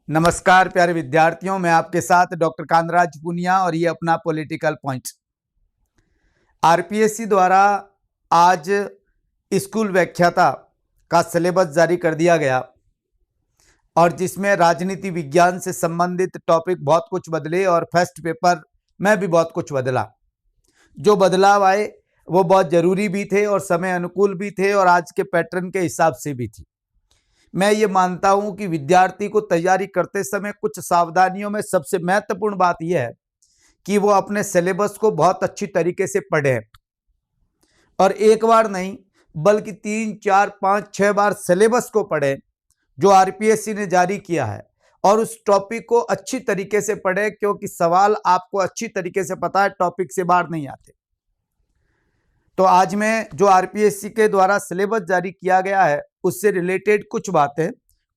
नमस्कार प्यारे विद्यार्थियों, मैं आपके साथ डॉक्टर कांतराज पुनिया और ये अपना पॉलिटिकल पॉइंट। आरपीएससी द्वारा आज स्कूल व्याख्याता का सिलेबस जारी कर दिया गया और जिसमें राजनीति विज्ञान से संबंधित टॉपिक बहुत कुछ बदले और फर्स्ट पेपर में भी बहुत कुछ बदला। जो बदलाव आए वो बहुत ज़रूरी भी थे और समय अनुकूल भी थे और आज के पैटर्न के हिसाब से भी थी। मैं ये मानता हूं कि विद्यार्थी को तैयारी करते समय कुछ सावधानियों में सबसे महत्वपूर्ण बात यह है कि वो अपने सिलेबस को बहुत अच्छी तरीके से पढ़ें और एक बार नहीं बल्कि 3, 4, 5, 6 बार सिलेबस को पढ़ें जो आरपीएससी ने जारी किया है और उस टॉपिक को अच्छी तरीके से पढ़ें, क्योंकि सवाल आपको अच्छी तरीके से पता है, टॉपिक से बाहर नहीं आते। तो आज मैं जो आरपीएससी के द्वारा सिलेबस जारी किया गया है उससे रिलेटेड कुछ बातें,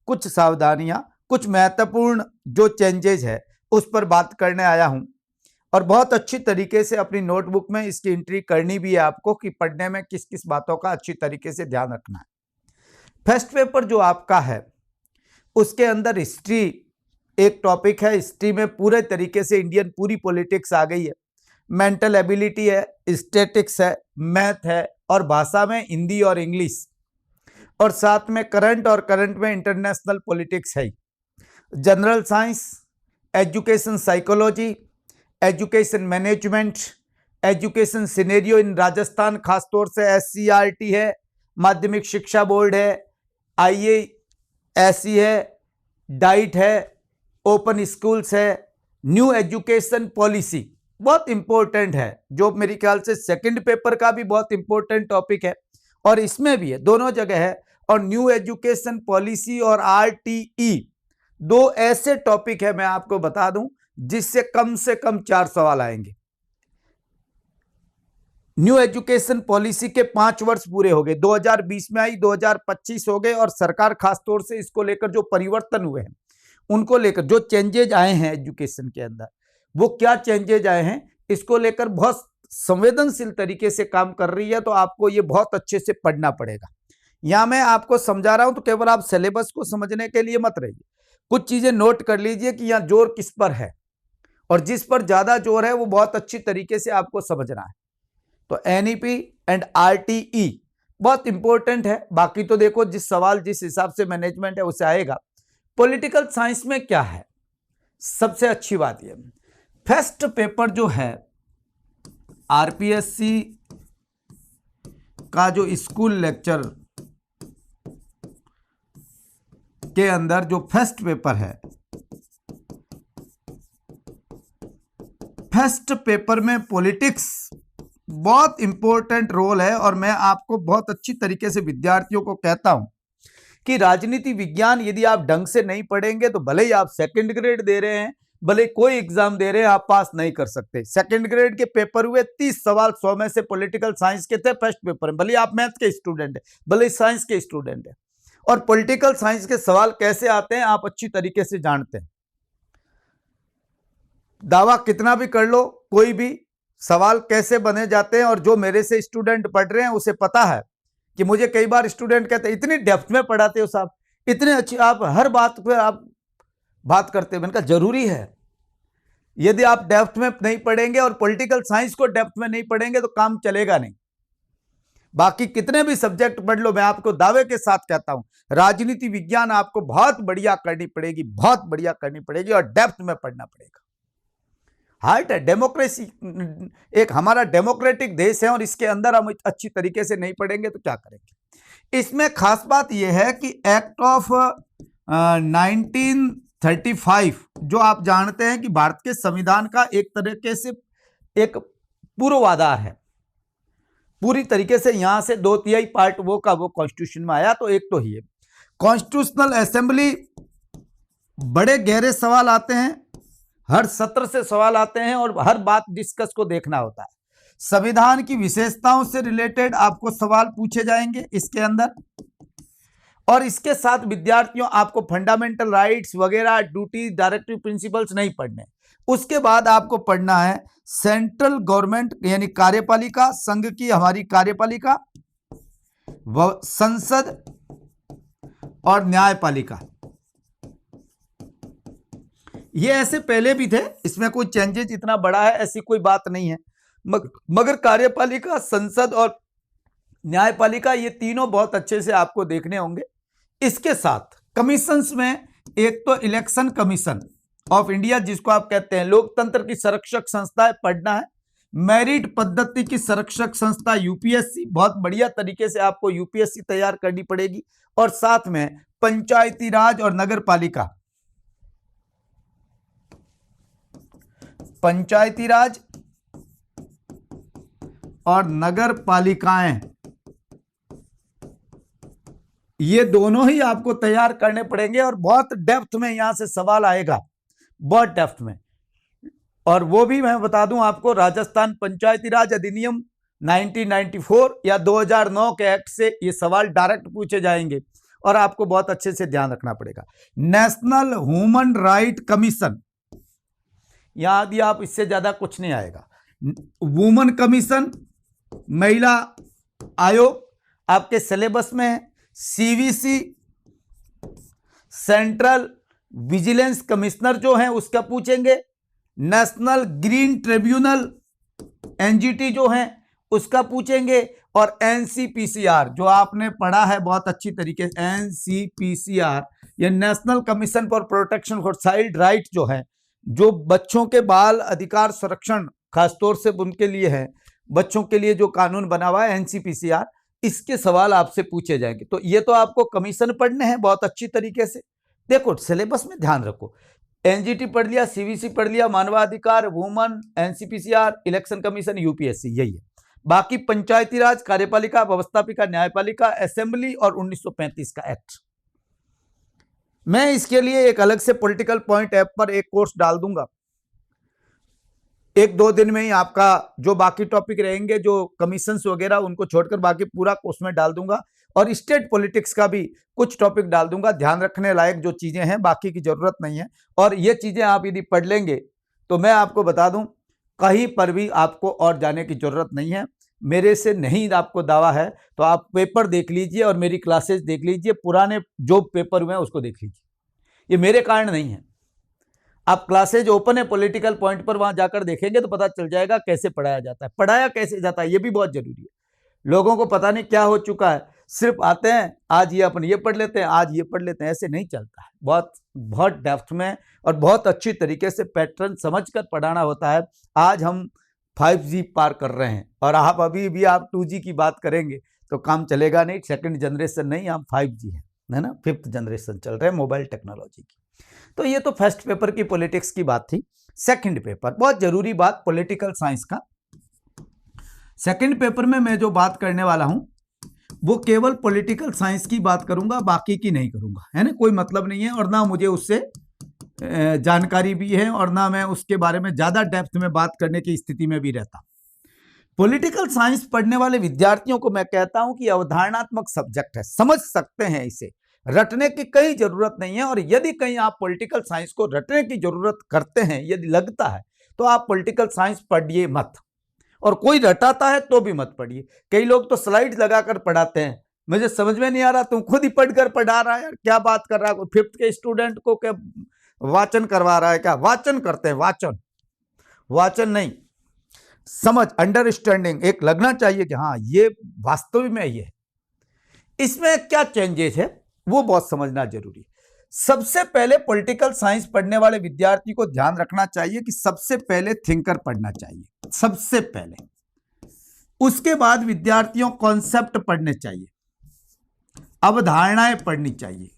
कुछ सावधानियां, कुछ महत्वपूर्ण जो चेंजेज है उस पर बात करने आया हूं और बहुत अच्छी तरीके से अपनी नोटबुक में इसकी एंट्री करनी भी है आपको कि पढ़ने में किस किस बातों का अच्छी तरीके से ध्यान रखना है। फर्स्ट पेपर जो आपका है उसके अंदर हिस्ट्री एक टॉपिक है। हिस्ट्री में पूरे तरीके से इंडियन पूरी पॉलिटिक्स आ गई है, मेंटल एबिलिटी है, स्टैटिक्स है, मैथ है और भाषा में हिंदी और इंग्लिश, और साथ में करंट और करंट में इंटरनेशनल पॉलिटिक्स है। General science, education psychology, education management, education scenario in Rajasthan, खासतौर से एससीईआरटी है, माध्यमिक शिक्षा बोर्ड है, आईएएससी है, डाइट है, ओपन स्कूल्स है, न्यू एजुकेशन पॉलिसी बहुत इंपॉर्टेंट है जो मेरे ख्याल से सेकंड पेपर का भी बहुत इंपॉर्टेंट टॉपिक है और इसमें भी है, दोनों जगह है। और न्यू एजुकेशन पॉलिसी और आरटीई दो ऐसे टॉपिक है, मैं आपको बता दूं, जिससे कम से कम 4 सवाल आएंगे। न्यू एजुकेशन पॉलिसी के 5 वर्ष पूरे हो गए, 2020 में आई, 2025 हो गए और सरकार खासतौर से इसको लेकर जो परिवर्तन हुए हैं उनको लेकर जो चेंजेज आए हैं एजुकेशन के अंदर, वो क्या चेंजेज आए हैं इसको लेकर बहुत संवेदनशील तरीके से काम कर रही है। तो आपको ये बहुत अच्छे से पढ़ना पड़ेगा। यहां मैं आपको समझा रहा हूं तो केवल आप सिलेबस को समझने के लिए मत रहिए, कुछ चीजें नोट कर लीजिए कि यहां जोर किस पर है और जिस पर ज्यादा जोर है वो बहुत अच्छी तरीके से आपको समझना है। तो एनईपी एंड आरटीई बहुत इंपॉर्टेंट है। बाकी तो देखो जिस सवाल जिस हिसाब से मैनेजमेंट है उसे आएगा। पॉलिटिकल साइंस में क्या है, सबसे अच्छी बात यह, फर्स्ट पेपर जो है आरपीएससी का जो स्कूल लेक्चर के अंदर जो फर्स्ट पेपर है, फर्स्ट पेपर में पॉलिटिक्स बहुत इंपॉर्टेंट रोल है और मैं आपको बहुत अच्छी तरीके से विद्यार्थियों को कहता हूं कि राजनीति विज्ञान यदि आप ढंग से नहीं पढ़ेंगे तो भले ही आप सेकंड ग्रेड दे रहे हैं, भले कोई एग्जाम दे रहे हैं, आप पास नहीं कर सकते। सेकंड ग्रेड के पेपर हुए 30 सवाल 100 में से पॉलिटिकल साइंस के थे फर्स्ट पेपर में, भले आप मैथ के स्टूडेंट है, भले साइंस के स्टूडेंट है। और पॉलिटिकल साइंस के सवाल कैसे आते हैं आप अच्छी तरीके से जानते हैं। दावा कितना भी कर लो, कोई भी सवाल कैसे बने जाते हैं, और जो मेरे से स्टूडेंट पढ़ रहे हैं उसे पता है कि मुझे कई बार स्टूडेंट कहते हैं इतनी डेप्थ में पढ़ाते हो साहब, इतने अच्छी आप हर बात पर आप बात करते हैं। मैंने कहा जरूरी है, यदि आप डेप्थ में नहीं पढ़ेंगे और पॉलिटिकल साइंस को डेप्थ में नहीं पढ़ेंगे तो काम चलेगा नहीं। बाकी कितने भी सब्जेक्ट पढ़ लो, मैं आपको दावे के साथ कहता हूं राजनीति विज्ञान आपको बहुत बढ़िया करनी पड़ेगी, बहुत बढ़िया करनी पड़ेगी और डेप्थ में पढ़ना पड़ेगा। हार्ट है, डेमोक्रेसी एक हमारा डेमोक्रेटिक देश है और इसके अंदर हम अच्छी तरीके से नहीं पढ़ेंगे तो क्या करेंगे। इसमें खास बात यह है कि एक्ट ऑफ 1935 जो आप जानते हैं कि भारत के संविधान का एक तरीके से एक पूर्वाधार है, पूरी तरीके से यहां से 2/3 पार्ट वो का वो कॉन्स्टिट्यूशन में आया। तो एक तो ही है कॉन्स्टिट्यूशनल असेंबली, बड़े गहरे सवाल आते हैं, हर सत्र से सवाल आते हैं और हर बात डिस्कस को देखना होता है। संविधान की विशेषताओं से रिलेटेड आपको सवाल पूछे जाएंगे इसके अंदर, और इसके साथ विद्यार्थियों आपको फंडामेंटल राइट्स वगैरह, ड्यूटी, डायरेक्टिव प्रिंसिपल्स नहीं पढ़ने। उसके बाद आपको पढ़ना है सेंट्रल गवर्नमेंट यानी कार्यपालिका, संघ की हमारी कार्यपालिका, संसद और न्यायपालिका। ये ऐसे पहले भी थे, इसमें कोई चेंजेस इतना बड़ा है ऐसी कोई बात नहीं है। मगर कार्यपालिका, संसद और न्यायपालिका ये तीनों बहुत अच्छे से आपको देखने होंगे। इसके साथ कमीशंस में एक तो इलेक्शन कमीशन ऑफ इंडिया, जिसको आप कहते हैं लोकतंत्र की संरक्षक संस्था है, पढ़ना है। मेरिट पद्धति की संरक्षक संस्था यूपीएससी, बहुत बढ़िया तरीके से आपको यूपीएससी तैयार करनी पड़ेगी। और साथ में पंचायती राज और नगर पालिका, पंचायती राज और नगर पालिकाएं, ये दोनों ही आपको तैयार करने पड़ेंगे। और बहुत डेप्थ में यहां से सवाल आएगा, बहुत डेप्थ में। और वो भी मैं बता दूं आपको, राजस्थान पंचायती राज अधिनियम 1994 या 2009 के एक्ट से ये सवाल डायरेक्ट पूछे जाएंगे और आपको बहुत अच्छे से ध्यान रखना पड़ेगा। नेशनल ह्यूमन राइट कमीशन, यहां भी आप इससे ज्यादा कुछ नहीं आएगा। वुमेन कमीशन, महिला आयोग आपके सिलेबस में है। सीवीसी, सेंट्रल विजिलेंस कमिश्नर जो है उसका पूछेंगे। नेशनल ग्रीन ट्रिब्यूनल एनजीटी जो है उसका पूछेंगे। और एनसीपीसीआर जो आपने पढ़ा है बहुत अच्छी तरीके से, एनसीपीसीआर ये national commission for protection for child right जो है, जो बच्चों के बाल अधिकार संरक्षण खासतौर से उनके लिए है, बच्चों के लिए जो कानून बना हुआ है एनसीपीसीआर, इसके सवाल आपसे पूछे जाएंगे। तो ये तो आपको कमीशन पढ़ने हैं बहुत अच्छी तरीके से। देखो सिलेबस में ध्यान रखो, एनजीटी पढ़ लिया, सीवीसी पढ़ लिया, मानवाधिकार, woman, NCPCR, election commission, UPSC, यही है। बाकी पंचायती राज, कार्यपालिका, व्यवस्थापिका, न्यायपालिका, असेंबली और 1935 का एक्ट। मैं इसके लिए एक अलग से पॉलिटिकल पॉइंट ऐप पर एक कोर्स डाल दूंगा, 1-2 दिन में ही आपका जो बाकी टॉपिक रहेंगे जो कमीशंस वगैरह उनको छोड़कर बाकी पूरा कोर्स में डाल दूंगा। और स्टेट पॉलिटिक्स का भी कुछ टॉपिक डाल दूंगा, ध्यान रखने लायक जो चीजें हैं, बाकी की जरूरत नहीं है। और ये चीजें आप यदि पढ़ लेंगे तो मैं आपको बता दूं, कहीं पर भी आपको और जाने की जरूरत नहीं है। मेरे से नहीं आपको दावा है तो आप पेपर देख लीजिए और मेरी क्लासेस देख लीजिए, पुराने जो पेपर हुए हैं उसको देख लीजिए, ये मेरे कारण नहीं है। आप क्लासेज ओपन है पॉलिटिकल पॉइंट पर, वहां जाकर देखेंगे तो पता चल जाएगा कैसे पढ़ाया जाता है, पढ़ाया कैसे जाता है, ये भी बहुत जरूरी है। लोगों को पता नहीं क्या हो चुका है, सिर्फ आते हैं आज ये अपन ये पढ़ लेते हैं, आज ये पढ़ लेते हैं, ऐसे नहीं चलता है। बहुत बहुत डेप्थ में और बहुत अच्छी तरीके से पैटर्न समझकर पढ़ाना होता है। आज हम 5G पार कर रहे हैं और आप अभी भी आप 2G की बात करेंगे तो काम चलेगा नहीं। सेकंड जनरेशन नहीं, हम 5G है ना, 5th जनरेशन चल रहे हैं मोबाइल टेक्नोलॉजी की। तो ये तो फर्स्ट पेपर की पॉलिटिक्स की बात थी। सेकंड पेपर, बहुत जरूरी बात पॉलिटिकल साइंस का। सेकंड पेपर में मैं जो बात करने वाला हूं वो केवल पॉलिटिकल साइंस की बात करूंगा, बाकी की नहीं करूंगा, है ना, कोई मतलब नहीं है। और ना मुझे उससे जानकारी भी है और ना मैं उसके बारे में ज्यादा डेप्थ में बात करने की स्थिति में भी रहता। पॉलिटिकल साइंस पढ़ने वाले विद्यार्थियों को मैं कहता हूं कि अवधारणात्मक सब्जेक्ट है, समझ सकते हैं इसे, रटने की कहीं जरूरत नहीं है। और यदि कहीं आप पॉलिटिकल साइंस को रटने की जरूरत करते हैं, यदि लगता है, तो आप पॉलिटिकल साइंस पढ़िए मत, और कोई रटाता है तो भी मत पढ़िए। कई लोग तो स्लाइड लगाकर पढ़ाते हैं, मुझे समझ में नहीं आ रहा, तुम खुद ही पढ़कर पढ़ा रहा है यार, क्या बात कर रहा है। 5th के स्टूडेंट को क्या वाचन करवा रहा है, क्या वाचन करते हैं, वाचन वाचन नहीं, समझ, अंडरस्टैंडिंग एक लगना चाहिए कि हाँ ये वास्तव में ये है। इसमें क्या चेंजेस है वो बहुत समझना जरूरी है। सबसे पहले पॉलिटिकल साइंस पढ़ने वाले विद्यार्थी को ध्यान रखना चाहिए कि सबसे पहले थिंकर पढ़ना चाहिए, सबसे पहले। उसके बाद विद्यार्थियों कॉन्सेप्ट पढ़ने चाहिए, अवधारणाएं पढ़नी चाहिए,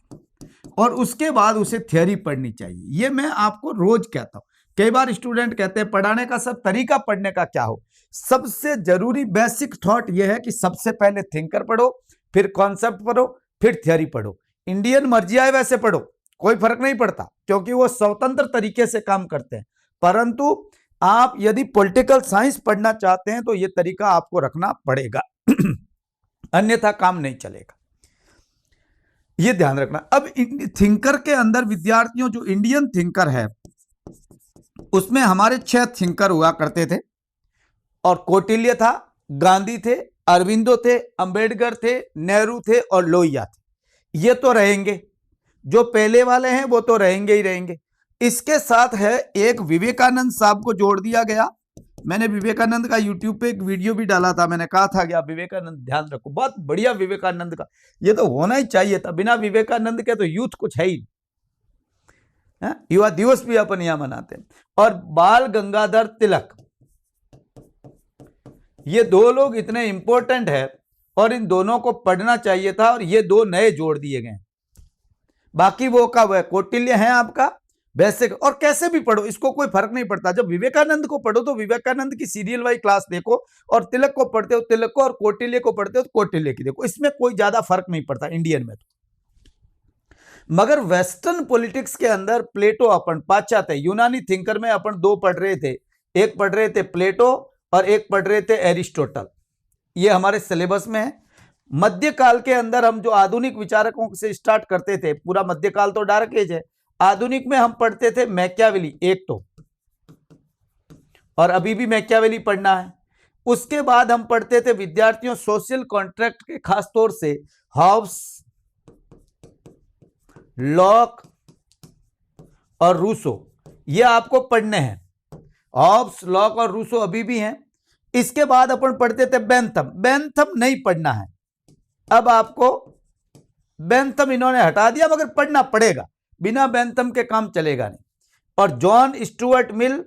और उसके बाद उसे थ्योरी पढ़नी चाहिए। ये मैं आपको रोज कहता हूं। कई बार स्टूडेंट कहते हैं पढ़ाने का सब तरीका पढ़ने का क्या हो। सबसे जरूरी बेसिक थॉट यह है कि सबसे पहले थिंकर पढ़ो, फिर कॉन्सेप्ट पढ़ो, फिर थ्योरी पढ़ो। इंडियन मर्जी आए वैसे पढ़ो, कोई फर्क नहीं पड़ता, क्योंकि वो स्वतंत्र तरीके से काम करते हैं। परंतु आप यदि पॉलिटिकल साइंस पढ़ना चाहते हैं तो यह तरीका आपको रखना पड़ेगा अन्यथा काम नहीं चलेगा, ये ध्यान रखना। अब थिंकर के अंदर विद्यार्थियों, जो इंडियन थिंकर है उसमें हमारे 6 थिंकर हुआ करते थे, और कौटिल्य था, गांधी थे, अरविंदो थे, अंबेडकर थे, नेहरू थे और लोहिया थे। ये तो रहेंगे, जो पहले वाले हैं वो तो रहेंगे ही रहेंगे। इसके साथ है एक विवेकानंद साहब को जोड़ दिया गया। मैंने विवेकानंद का यूट्यूब पे एक वीडियो भी डाला था, मैंने कहा था कि आप विवेकानंद ध्यान रखो, बहुत बढ़िया विवेकानंद का, ये तो होना ही चाहिए था, बिना विवेकानंद के तो यूथ कुछ है ही। युवा दिवस भी अपन यहां मनाते हैं। और बाल गंगाधर तिलक, ये दो लोग इतने इंपॉर्टेंट है और इन दोनों को पढ़ना चाहिए था, और ये दो नए जोड़ दिए गए। बाकी वो का वह कौटिल्य है आपका, वैसे और कैसे भी पढ़ो, इसको कोई फर्क नहीं पड़ता। जब विवेकानंद को पढ़ो तो विवेकानंद की सीरियल वाइज क्लास देखो, और तिलक को पढ़ते हो तिलक को, और कौटिल्य को पढ़ते हो तो कौटिल्य की देखो, इसमें कोई ज्यादा फर्क नहीं पड़ता इंडियन में तो। मगर वेस्टर्न पॉलिटिक्स के अंदर प्लेटो, अपन पाश्चात्य यूनानी थिंकर में अपन दो पढ़ रहे थे, एक पढ़ रहे थे प्लेटो और एक पढ़ रहे थे एरिस्टोटल, ये हमारे सिलेबस में है। मध्यकाल के अंदर हम जो आधुनिक विचारकों से स्टार्ट करते थे, पूरा मध्यकाल तो डार्क एज है, आधुनिक में हम पढ़ते थे मैकियावेली एक तो, और अभी भी मैकियावेली पढ़ना है। उसके बाद हम पढ़ते थे विद्यार्थियों सोशल कॉन्ट्रैक्ट के, खास तौर से हॉब्स, लॉक और रूसो, ये आपको पढ़ने हैं। हॉब्स, लॉक और रूसो अभी भी हैं। इसके बाद अपन पढ़ते थे बेंथम, बेंथम नहीं पढ़ना है अब आपको, बेंथम इन्होंने हटा दिया, मगर पढ़ना पड़ेगा, बिना बेंथम के काम चलेगा नहीं। और John Stuart Mill,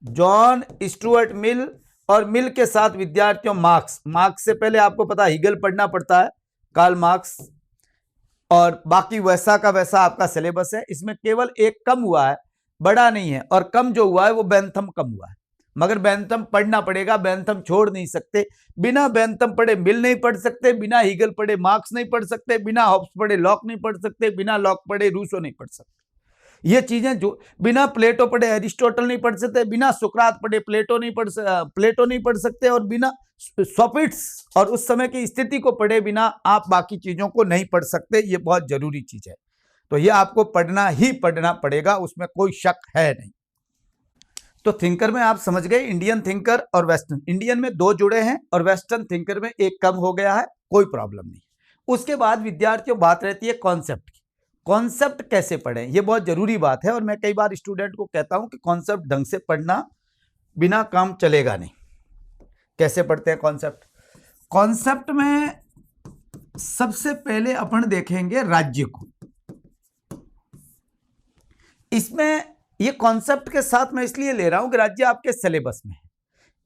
John Stuart Mill, और मिल के साथ विद्यार्थियों मार्क्स, मार्क्स से पहले आपको पता हिगल पढ़ना पड़ता है, कार्ल मार्क्स, और बाकी वैसा का वैसा आपका सिलेबस है। इसमें केवल एक कम हुआ है, बड़ा नहीं है, और कम जो हुआ है वो बेंथम कम हुआ है, मगर बेंथम पढ़ना पड़ेगा, बेंथम छोड़ नहीं सकते। बिना बेंथम पढ़े मिल नहीं पढ़ सकते, बिना हीगल पढ़े मार्क्स नहीं पढ़ सकते, बिना हॉब्स पढ़े लॉक नहीं पढ़ सकते, बिना लॉक पढ़े रूसो नहीं पढ़ सकते। ये चीजें जो, बिना प्लेटो पढ़े एरिस्टोटल नहीं पढ़ सकते, बिना सुकरात पढ़े प्लेटो नहीं पढ़ सकते, और बिना सोपिट्स और उस समय की स्थिति को पढ़े बिना आप बाकी चीजों को नहीं पढ़ सकते। ये बहुत जरूरी चीज है, तो ये आपको पढ़ना ही पढ़ना पड़ेगा, उसमें कोई शक है नहीं। तो थिंकर में आप समझ गए, इंडियन थिंकर और वेस्टर्न, इंडियन में दो जुड़े हैं और वेस्टर्न थिंकर में एक कम हो गया है, कोई प्रॉब्लम नहीं। उसके बाद विद्यार्थियों बात रहती है कॉन्सेप्ट की, कॉन्सेप्ट कैसे पढ़ें, ये बहुत जरूरी बात है। और मैं कई बार स्टूडेंट को कहता हूं कि कॉन्सेप्ट ढंग से पढ़ना, बिना काम चलेगा नहीं। कैसे पढ़ते हैं कॉन्सेप्ट? कॉन्सेप्ट में सबसे पहले अपन देखेंगे राज्य को। इसमें ये कॉन्सेप्ट के साथ मैं इसलिए ले रहा हूं कि राज्य आपके सिलेबस में है।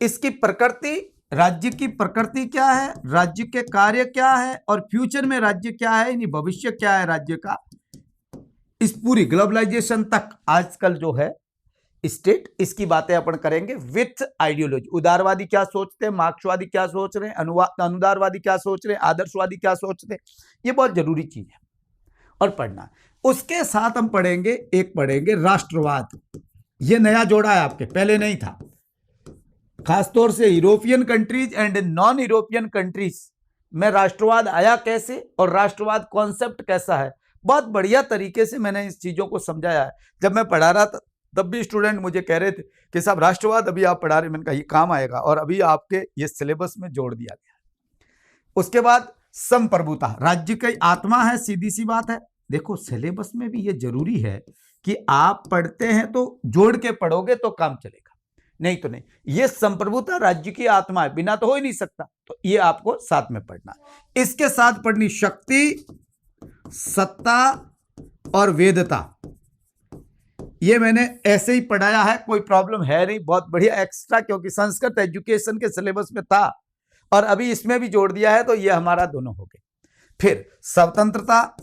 इसकी प्रकृति, राज्य की प्रकृति क्या है, राज्य के कार्य क्या है, और फ्यूचर में राज्य क्या है, यानी भविष्य क्या है राज्य का, इस पूरी ग्लोबलाइजेशन तक आजकल जो है स्टेट, इसकी बातें अपन करेंगे विथ आइडियोलॉजी। उदारवादी क्या सोचते हैं, मार्क्सवादी क्या सोच रहे हैं, अनुदारवादी क्या सोच रहे हैं, आदर्शवादी क्या सोचते हैं, ये बहुत जरूरी चीज है और पढ़ना। उसके साथ हम पढ़ेंगे, एक पढ़ेंगे राष्ट्रवाद, ये नया जोड़ा है आपके, पहले नहीं था। खासतौर से European countries and non European countries में राष्ट्रवाद आया कैसे, और राष्ट्रवाद कॉन्सेप्ट कैसा है, बहुत बढ़िया तरीके से मैंने इस चीजों को समझाया है। जब मैं पढ़ा रहा था तब भी स्टूडेंट मुझे कह रहे थे कि साहब राष्ट्रवाद अभी आप पढ़ा रहे, मैंने कहा ये काम आएगा, और अभी आपके ये सिलेबस में जोड़ दिया गया। उसके बाद संप्रभुता, राज्य की आत्मा है, सीधी सी बात है। देखो सिलेबस में भी ये जरूरी है कि आप पढ़ते हैं तो जोड़ के पढ़ोगे तो काम चलेगा, नहीं तो नहीं। ये संप्रभुता राज्य की आत्मा है, बिना तो हो ही नहीं सकता, तो ये आपको साथ में पढ़ना। इसके साथ पढ़नी शक्ति, सत्ता और वेदता, ये मैंने ऐसे ही पढ़ाया है, कोई प्रॉब्लम है नहीं, बहुत बढ़िया एक्स्ट्रा, क्योंकि संस्कृत एजुकेशन के सिलेबस में था और अभी इसमें भी जोड़ दिया है, तो ये हमारा दोनों हो गए। फिर स्वतंत्रता,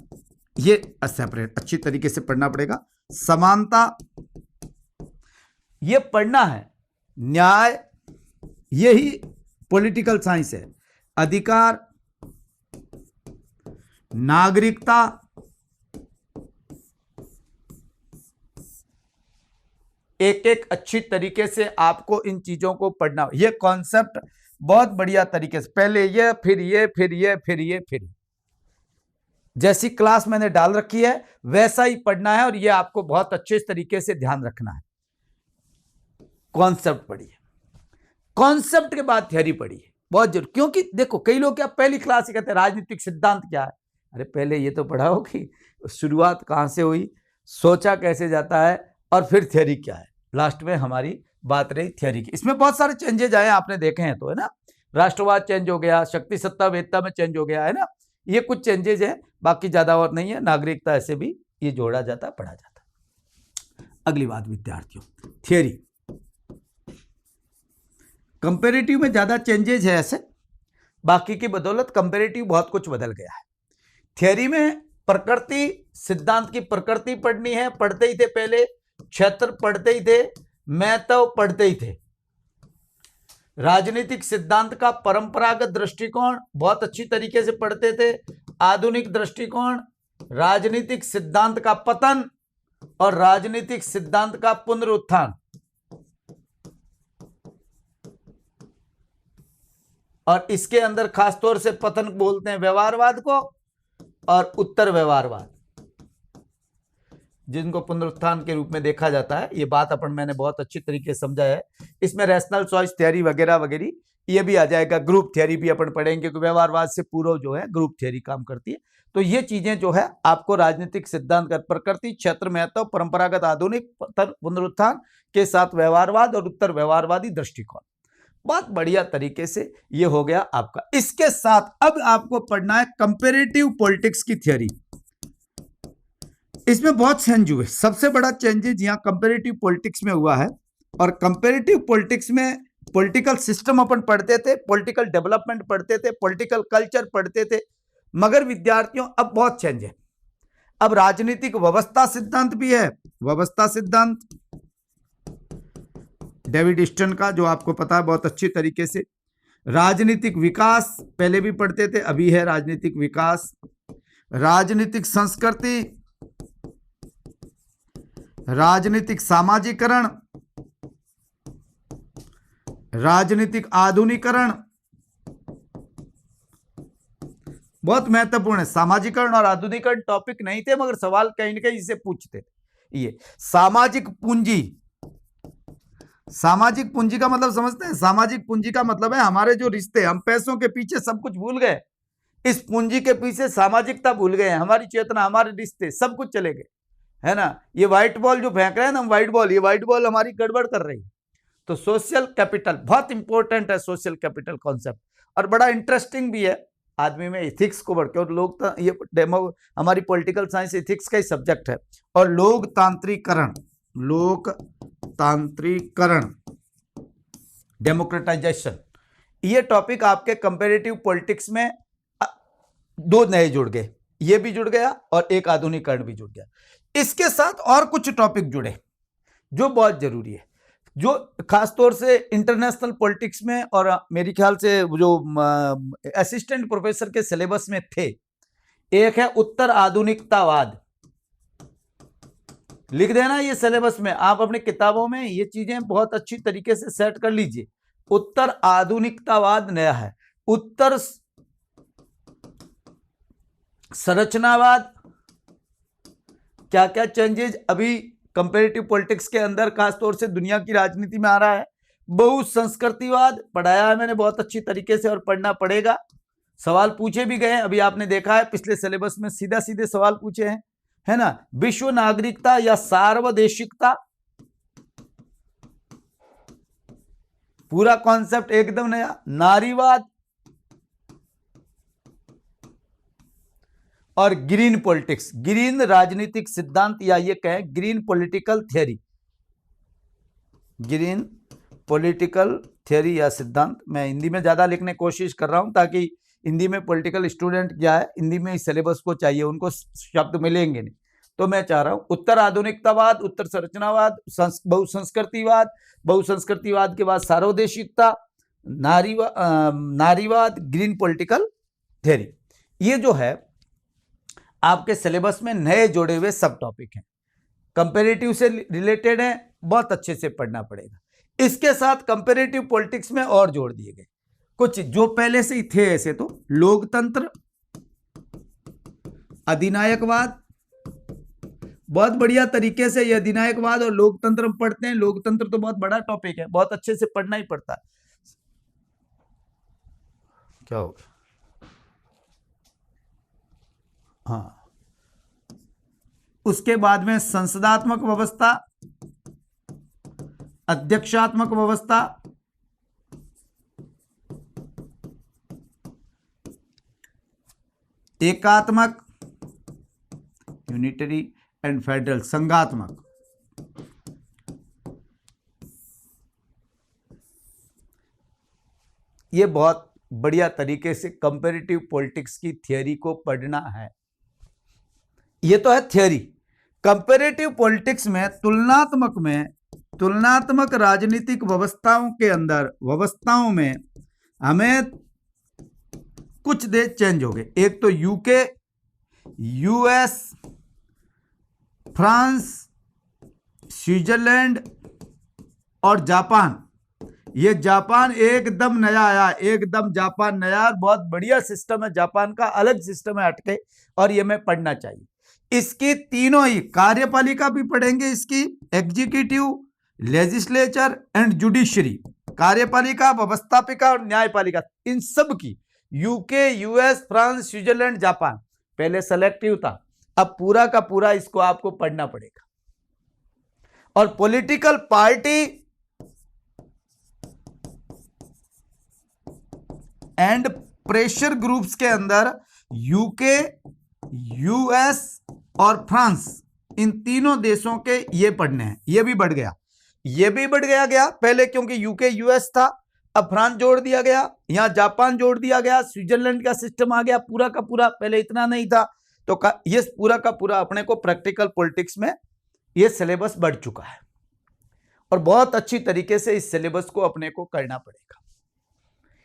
ये सेपरेट अच्छी तरीके से पढ़ना पड़ेगा। समानता, ये पढ़ना है। न्याय, यही पॉलिटिकल साइंस है। अधिकार, नागरिकता, एक एक अच्छी तरीके से आपको इन चीजों को पढ़ना। ये कॉन्सेप्ट बहुत बढ़िया तरीके से, पहले ये, फिर ये, फिर ये, फिर ये, फिर जैसी क्लास मैंने डाल रखी है वैसा ही पढ़ना है, और ये आपको बहुत अच्छे तरीके से ध्यान रखना है। कॉन्सेप्ट पढ़िए, कॉन्सेप्ट के बाद थ्योरी पढ़िए, बहुत जरूर। क्योंकि देखो कई लोग क्या पहली क्लास ही कहते हैं राजनीतिक सिद्धांत क्या है, अरे पहले ये तो पढ़ाओ कि शुरुआत कहां से हुई, सोचा कैसे जाता है, और फिर थ्योरी क्या है। लास्ट में हमारी बात रही थ्योरी की। इसमें बहुत सारे चेंजेज आए, आपने देखे हैं तो, है ना। राष्ट्रवाद चेंज हो गया, शक्ति सत्ता वेदता में चेंज हो गया, है ना। ये कुछ चेंजेज है, बाकी ज्यादा और नहीं है। नागरिकता ऐसे भी ये जोड़ा जाता, पढ़ा जाता। अगली बात विद्यार्थियों, थ्योरी। कंपेरेटिव में ज्यादा चेंजेज है ऐसे, बाकी की बदौलत कंपेरेटिव बहुत कुछ बदल गया है। थ्योरी में प्रकृति सिद्धांत की प्रकृति पढ़नी है, पढ़ते ही थे पहले। क्षेत्र पढ़ते ही थे, महत्व पढ़ते ही थे। राजनीतिक सिद्धांत का परंपरागत दृष्टिकोण बहुत अच्छी तरीके से पढ़ते थे। आधुनिक दृष्टिकोण, राजनीतिक सिद्धांत का पतन और राजनीतिक सिद्धांत का पुनरुत्थान, और इसके अंदर खासतौर से पतन बोलते हैं व्यवहारवाद को, और उत्तर व्यवहारवाद जिनको पुनरुत्थान के रूप में देखा जाता है। ये बात मैंने बहुत अच्छी तरीके से समझा है। इसमें रैशनल चॉइस थ्योरी वगैरह वगैरह ये भी आ जाएगा। ग्रुप थ्योरी भी अपन पढ़ेंगे, क्योंकि व्यवहारवाद से पूर्व जो है ग्रुप थ्योरी काम करती है। तो ये चीजें जो है आपको राजनीतिक सिद्धांत का प्रकृति, क्षेत्र, महत्व, परंपरागत, आधुनिक, पुनरुत्थान के साथ व्यवहारवाद और उत्तर व्यवहारवादी दृष्टिकोण, बहुत बढ़िया तरीके से ये हो गया आपका। इसके साथ अब आपको पढ़ना है कंपैरेटिव पॉलिटिक्स की थ्योरी। इसमें बहुत चेंज हुए। सबसे बड़ा चेंजेज यहां कंपैरेटिव पॉलिटिक्स में हुआ है। और कंपैरेटिव पॉलिटिक्स में पॉलिटिकल सिस्टम अपन पढ़ते थे, पॉलिटिकल डेवलपमेंट पढ़ते थे, पॉलिटिकल कल्चर पढ़ते थे, मगर विद्यार्थियों अब बहुत चेंज है। अब राजनीतिक व्यवस्था सिद्धांत भी है। व्यवस्था सिद्धांत डेविड ईस्टन का, जो आपको पता है बहुत अच्छी तरीके से। राजनीतिक विकास पहले भी पढ़ते थे, अभी है राजनीतिक विकास। राजनीतिक संस्कृति, राजनीतिक सामाजिकरण, राजनीतिक आधुनिकरण, बहुत महत्वपूर्ण है। सामाजिकरण और आधुनिकरण टॉपिक नहीं थे, मगर सवाल कहीं ना कहीं इसे पूछते थे। ये सामाजिक पूंजी, सामाजिक पूंजी का मतलब समझते हैं? सामाजिक पूंजी का मतलब है हमारे जो रिश्ते, हम पैसों के पीछे सब कुछ भूल गए, इस पूंजी के पीछे सामाजिकता भूल गए, हमारी चेतना, हमारे रिश्ते सब कुछ चले गए, है ना। ये व्हाइट बॉल जो फेंक रहे हैं ना हम, व्हाइट बॉल, ये व्हाइट बॉल हमारी गड़बड़ कर रही है। तो सोशल कैपिटल बहुत इंपॉर्टेंट है, सोशल कैपिटल कॉन्सेप्ट, और बड़ा इंटरेस्टिंग भी है आदमी में इथिक्स को बढ़ के। और लोग ये डेमो हमारी पॉलिटिकल साइंस इथिक्स का ही सब्जेक्ट है। और लोकतांत्रिकरण, लोकतांत्रिकरण, डेमोक्रेटाइजेशन, ये टॉपिक आपके कंपैरेटिव पॉलिटिक्स में दो नए जुड़ गए, ये भी जुड़ गया और एक आधुनिकरण भी जुड़ गया। इसके साथ और कुछ टॉपिक जुड़े जो बहुत जरूरी है, जो खासतौर से इंटरनेशनल पॉलिटिक्स में और मेरे ख्याल से जो असिस्टेंट प्रोफेसर के सिलेबस में थे। एक है उत्तर आधुनिकतावाद, लिख देना ये सिलेबस में, आप अपनी किताबों में ये चीजें बहुत अच्छी तरीके से सेट कर लीजिए। उत्तर आधुनिकतावाद नया है। उत्तर संरचनावाद, क्या क्या चेंजेस अभी कंपैरेटिव पॉलिटिक्स के अंदर खासतौर से दुनिया की राजनीति में आ रहा है। बहुसंस्कृतिवाद पढ़ाया है मैंने बहुत अच्छी तरीके से, और पढ़ना पड़ेगा। सवाल पूछे भी गए, अभी आपने देखा है पिछले सिलेबस में सीधा सीधे सवाल पूछे हैं, है ना। विश्व नागरिकता या सार्वदेशिकता, पूरा कॉन्सेप्ट एकदम नया। नारीवाद और ग्रीन पॉलिटिक्स, ग्रीन राजनीतिक सिद्धांत, या ये कहें green political theory, green political theory या सिद्धांत। मैं हिंदी में ज्यादा लिखने की कोशिश कर रहा हूं, ताकि हिंदी में पॉलिटिकल स्टूडेंट क्या है, हिंदी में इस सिलेबस को चाहिए, उनको शब्द मिलेंगे नहीं। तो मैं चाह रहा हूं उत्तर आधुनिकतावाद, उत्तर संरचनावाद, बहुसंस्कृतिवाद, बहुसंस्कृतिवाद के बाद सार्वदेशिकता, नारीवाद, ग्रीन पॉलिटिकल थ्योरी, ये जो है आपके सिलेबस में नए जोड़े हुए सब टॉपिक हैं, कंपैरेटिव से रिलेटेड है, बहुत अच्छे से पढ़ना पड़ेगा। इसके साथ कंपैरेटिव पॉलिटिक्स में और जोड़ दिए गए कुछ जो पहले से ही थे ऐसे, तो लोकतंत्र, अधिनायकवाद, बहुत बढ़िया तरीके से ये अधिनायकवाद और लोकतंत्र हम पढ़ते हैं। लोकतंत्र तो बहुत बड़ा टॉपिक है, बहुत अच्छे से पढ़ना ही पड़ता है। क्या हो गया? हाँ, उसके बाद में संसदात्मक व्यवस्था, अध्यक्षात्मक व्यवस्था, एकात्मक यूनिटरी एंड फेडरल, संघात्मक। ये बहुत बढ़िया तरीके से कंपैरेटिव पॉलिटिक्स की थ्योरी को पढ़ना है। ये तो है थ्योरी। कंपैरेटिव पॉलिटिक्स में तुलनात्मक राजनीतिक व्यवस्थाओं में हमें कुछ देश चेंज हो गए। एक तो यूके, यूएस, फ्रांस, स्विट्जरलैंड और जापान। ये जापान एकदम नया आया, एकदम जापान नया, बहुत बढ़िया सिस्टम है जापान का, अलग सिस्टम है हटके, और ये मैं पढ़ना चाहिए। इसकी तीनों ही कार्यपालिका भी पढ़ेंगे, इसकी एग्जीक्यूटिव, लेजिस्लेचर एंड जुडिशरी, कार्यपालिका, व्यवस्थापिका और न्यायपालिका, इन सब की UK, US, France, Switzerland, Japan. पहले सेलेक्टिव था, अब पूरा का पूरा इसको आपको पढ़ना पड़ेगा। और political party and pressure groups के अंदर यूके, यूएस और फ्रांस, इन तीनों देशों के ये पढ़ने हैं। ये भी बढ़ गया, ये भी बढ़ गया पहले, क्योंकि यूके यूएस था, अब फ्रांस जोड़ दिया गया, यहां जापान जोड़ दिया गया, स्विट्जरलैंड का सिस्टम आ गया पूरा का पूरा, पहले इतना नहीं था। तो ये पूरा का पूरा अपने को प्रैक्टिकल पॉलिटिक्स में ये सिलेबस बढ़ चुका है, और बहुत अच्छी तरीके से इस सिलेबस को अपने को करना पड़ेगा।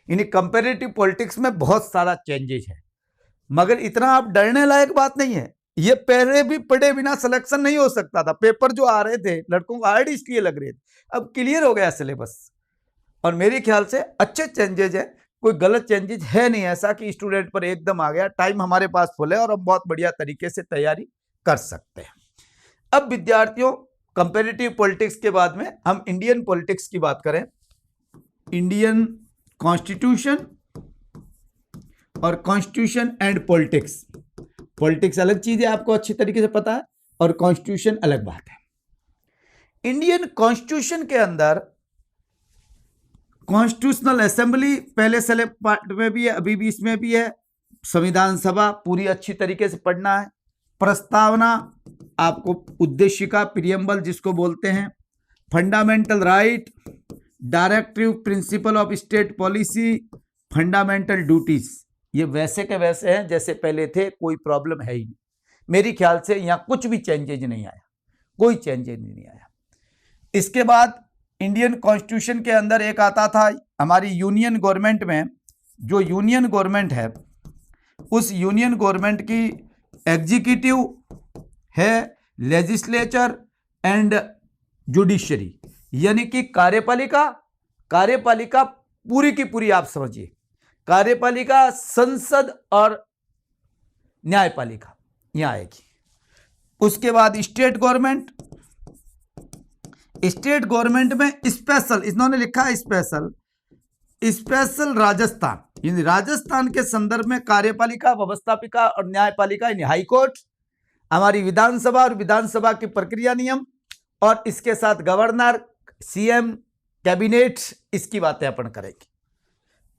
यानी कंपैरेटिव पॉलिटिक्स में बहुत सारा चेंजेस है, मगर इतना आप डरने लायक बात नहीं है। ये पहले भी पढ़े बिना सिलेक्शन नहीं हो सकता था। पेपर जो आ रहे थे लड़कों को हार्ड इसलिए लग रहे थे, अब क्लियर हो गया सिलेबस, और मेरे ख्याल से अच्छे चेंजेज है, कोई गलत चेंजेज है नहीं ऐसा कि स्टूडेंट पर एकदम आ गया। टाइम हमारे पास फुल है और हम बहुत बढ़िया तरीके से तैयारी कर सकते हैं। अब विद्यार्थियों, कंपैरेटिव पॉलिटिक्स के बाद में हम इंडियन पॉलिटिक्स की बात करें। इंडियन कॉन्स्टिट्यूशन और कॉन्स्टिट्यूशन एंड पॉलिटिक्स। पॉलिटिक्स अलग चीज है, आपको अच्छी तरीके से पता है, और कॉन्स्टिट्यूशन अलग बात है। इंडियन कॉन्स्टिट्यूशन के अंदर कॉन्स्टिट्यूशनल असेंबली पहले से पार्ट में भी है, अभी भी इसमें भी है। संविधान सभा पूरी अच्छी तरीके से पढ़ना है। प्रस्तावना, आपको उद्देशिका, प्रियम्बल जिसको बोलते हैं, fundamental right, directive principle of state policy, fundamental duties, ये वैसे के वैसे हैं जैसे पहले थे, कोई प्रॉब्लम है ही नहीं। मेरी ख्याल से यहाँ कुछ भी चेंजेज नहीं आया, कोई चेंजेज नहीं आया। इसके बाद इंडियन कॉन्स्टिट्यूशन के अंदर एक आता था हमारी यूनियन गवर्नमेंट में, जो यूनियन गवर्नमेंट है उस यूनियन गवर्नमेंट की एग्जीक्यूटिव है, लेजिस्लेचर एंड जुडिशरी, यानी कि कार्यपालिका पूरी की पूरी, आप समझिए कार्यपालिका, संसद और न्यायपालिका यहां आएगी। उसके बाद स्टेट गवर्नमेंट में स्पेशल, इन्होंने लिखा है स्पेशल राजस्थान, यानी राजस्थान के संदर्भ में कार्यपालिका, व्यवस्थापिका और न्यायपालिका, यानी हाईकोर्ट, हमारी विधानसभा और विधानसभा की प्रक्रिया नियम, और इसके साथ गवर्नर, सीएम, कैबिनेट, इसकी बातें अपन करेंगे।